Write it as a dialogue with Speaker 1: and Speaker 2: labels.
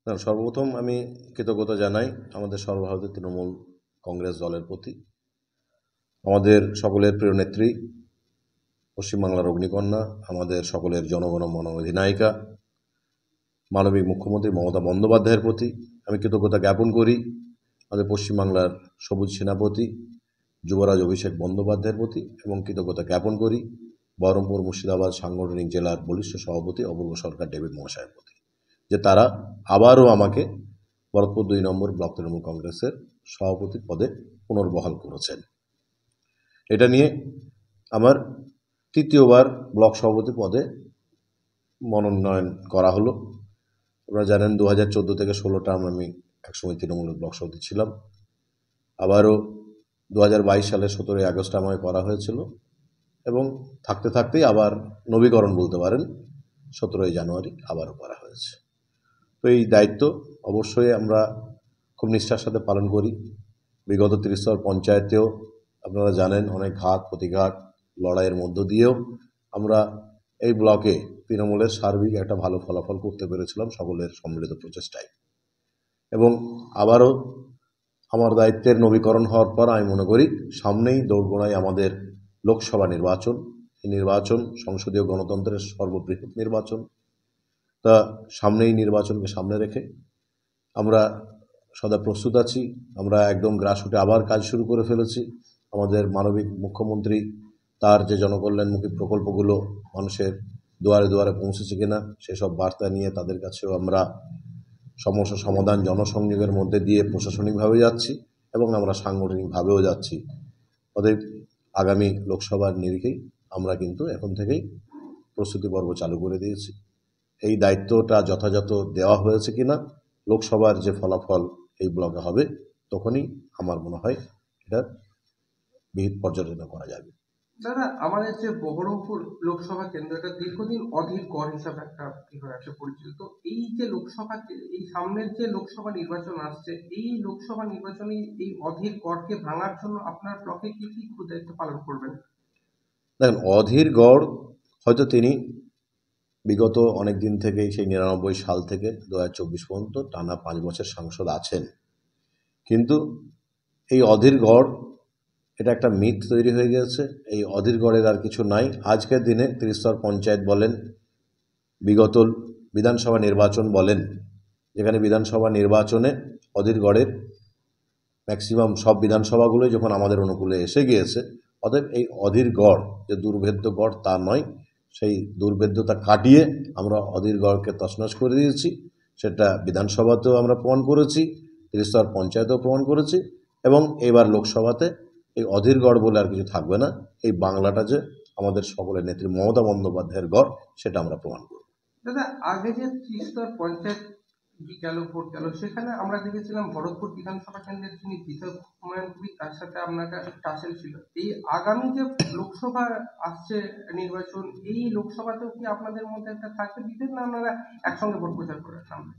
Speaker 1: না, সর্বপ্রথম আমি কৃতজ্ঞতা জানাই আমাদের সর্বভারতীয় তৃণমূল কংগ্রেস দলের প্রতি। আমাদের সকলের প্রিয় নেত্রী, পশ্চিমবাংলার অগ্নিকন্যা, আমাদের সকলের জনগণমন অধিনায়িকা, মাননীয় মুখ্যমন্ত্রী মমতা বন্দ্যোপাধ্যায়ের প্রতি আমি কৃতজ্ঞতা জ্ঞাপন করি। আমাদের পশ্চিমবাংলার সবুজ সেনাপতি যুবরাজ অভিষেক বন্দ্যোপাধ্যায়ের প্রতি এবং কৃতজ্ঞতা জ্ঞাপন করি বহরমপুর মুর্শিদাবাদ সাংগঠনিক জেলার বলিষ্ঠ সভাপতি অপূর্ব সরকার ডেভিড মহাশয়ের প্রতি, যে তারা আবারও আমাকে ভরতপুর 2 নম্বর ব্লক তৃণমূল কংগ্রেসের সভাপতি পদে পুনর্বহাল করেছেন। এটা নিয়ে আমার তৃতীয়বার ব্লক সভাপতি পদে মনোনয়ন করা হলো। আপনারা জানেন 2014 থেকে 16 টার্ম আমি একসময় তৃণমূলের ব্লক সভাপতি ছিলাম। আবারও 2022 সালের 17ই আগস্ট আমাকে করা হয়েছিল এবং থাকতে থাকতেই আবার নবীকরণ বলতে পারেন 17ই জানুয়ারি আবারও করা হয়েছে। তো এই দায়িত্ব অবশ্যই আমরা খুব নিষ্ঠার সাথে পালন করি। বিগত 30 স্তর পঞ্চায়েতেও আপনারা জানেন অনেক ঘাত প্রতিঘাত লড়াইয়ের মধ্য দিয়েও আমরা এই ব্লকে তৃণমূলের সার্বিক একটা ভালো ফলাফল করতে পেরেছিলাম সকলের সম্মিলিত প্রচেষ্টায়। এবং আবারও আমার দায়িত্বের নবীকরণ হওয়ার পর আমি মনে করি সামনেই দোরগোড়ায় আমাদের লোকসভা নির্বাচন। এই নির্বাচন সংসদীয় গণতন্ত্রের সর্ববৃহৎ নির্বাচন। তা সামনেই নির্বাচনকে সামনে রেখে আমরা সদা প্রস্তুত আছি। আমরা একদম গ্রাসরুটে আবার কাজ শুরু করে ফেলেছি। আমাদের মাননীয় মুখ্যমন্ত্রী তার যে জনকল্যাণমুখী প্রকল্পগুলো মানুষের দুয়ারে দুয়ারে পৌঁছেছে কিনা সেসব বার্তা নিয়ে তাদের কাছেও আমরা সমস্যা সমাধান জনসংযোগের মধ্যে দিয়ে প্রশাসনিকভাবে যাচ্ছি এবং আমরা সাংগঠনিকভাবেও যাচ্ছি। অতএব আগামী লোকসভার নিরিখেই আমরা কিন্তু এখন থেকেই প্রস্তুতি পর্ব চালু করে দিয়েছি। এই দায়িত্বটা যথাযথ দেওয়া হয়েছে কিনা লোকসভার যে ফলাফল এই ব্লকে হবে তখনই আমার মনে হয় এটার বিহিত পর্যালোচনা করা যাবে।
Speaker 2: দাদা, আমাদের যে বহরমপুর লোকসভা কেন্দ্র, এটা দীর্ঘদিন অধীর গড় হিসাবে একটা কি হয়ে আছে পরিচিত। তো এই যে লোকসভা, এই সামনের যে লোকসভা নির্বাচন আসছে, এই লোকসভা নির্বাচনে এই অধীর গড়কে ভাঙার জন্য আপনার ব্লকে কি কি দায়িত্ব পালন করবেন?
Speaker 1: দেখেন, অধীর গড় হয়তো তিনি বিগত অনেক দিন থেকেই সেই 99 সাল থেকে 2024 পর্যন্ত টানা 5 বছর সাংসদ আছেন, কিন্তু এই অধীর গড় এটা একটা মিথ তৈরি হয়ে গেছে। এই অধীর গড়ের আর কিছু নাই। আজকের দিনে 30 স্তর পঞ্চায়েত বলেন, বিগত বিধানসভা নির্বাচন বলেন, যেখানে বিধানসভা নির্বাচনে অধীর গড়ের ম্যাক্সিমাম সব বিধানসভাগুলোই যখন আমাদের অনুকূলে এসে গিয়েছে, অতএব এই অধীর গড় যে দুর্ভেদ্য গড় তা নয়। সেই দুর্ভেদ্যতা কাটিয়ে আমরা অধীর গড়কে তছনছ করে দিয়েছি। সেটা বিধানসভাতেও আমরা প্রমাণ করেছি, 30 স্তর পঞ্চায়েতেও প্রমাণ করেছি এবং এবার লোকসভাতে এই অধীর গড় বলে আর কিছু থাকবে না। এই বাংলাটা যে আমাদের সকলের নেত্রী মমতা বন্দ্যোপাধ্যায়ের গড় সেটা আমরা প্রমাণ করব।
Speaker 2: দাদা, আগে যে ত্রিস্তর পঞ্চায়েত গেল, ভোট গেল, সেখানে আমরা দেখেছিলাম ভরতপুর বিধানসভা কেন্দ্রের যিনি বিধায়ক হুমায়ুন কবির, তার সাথে আপনার টাসেল ছিল। এই আগামী যে লোকসভা আসছে নির্বাচন, এই লোকসভাতেও কি আপনাদের মধ্যে একটা থাকবে বিভেদ, না আপনারা একসঙ্গে ভোট প্রচার করার সামনে?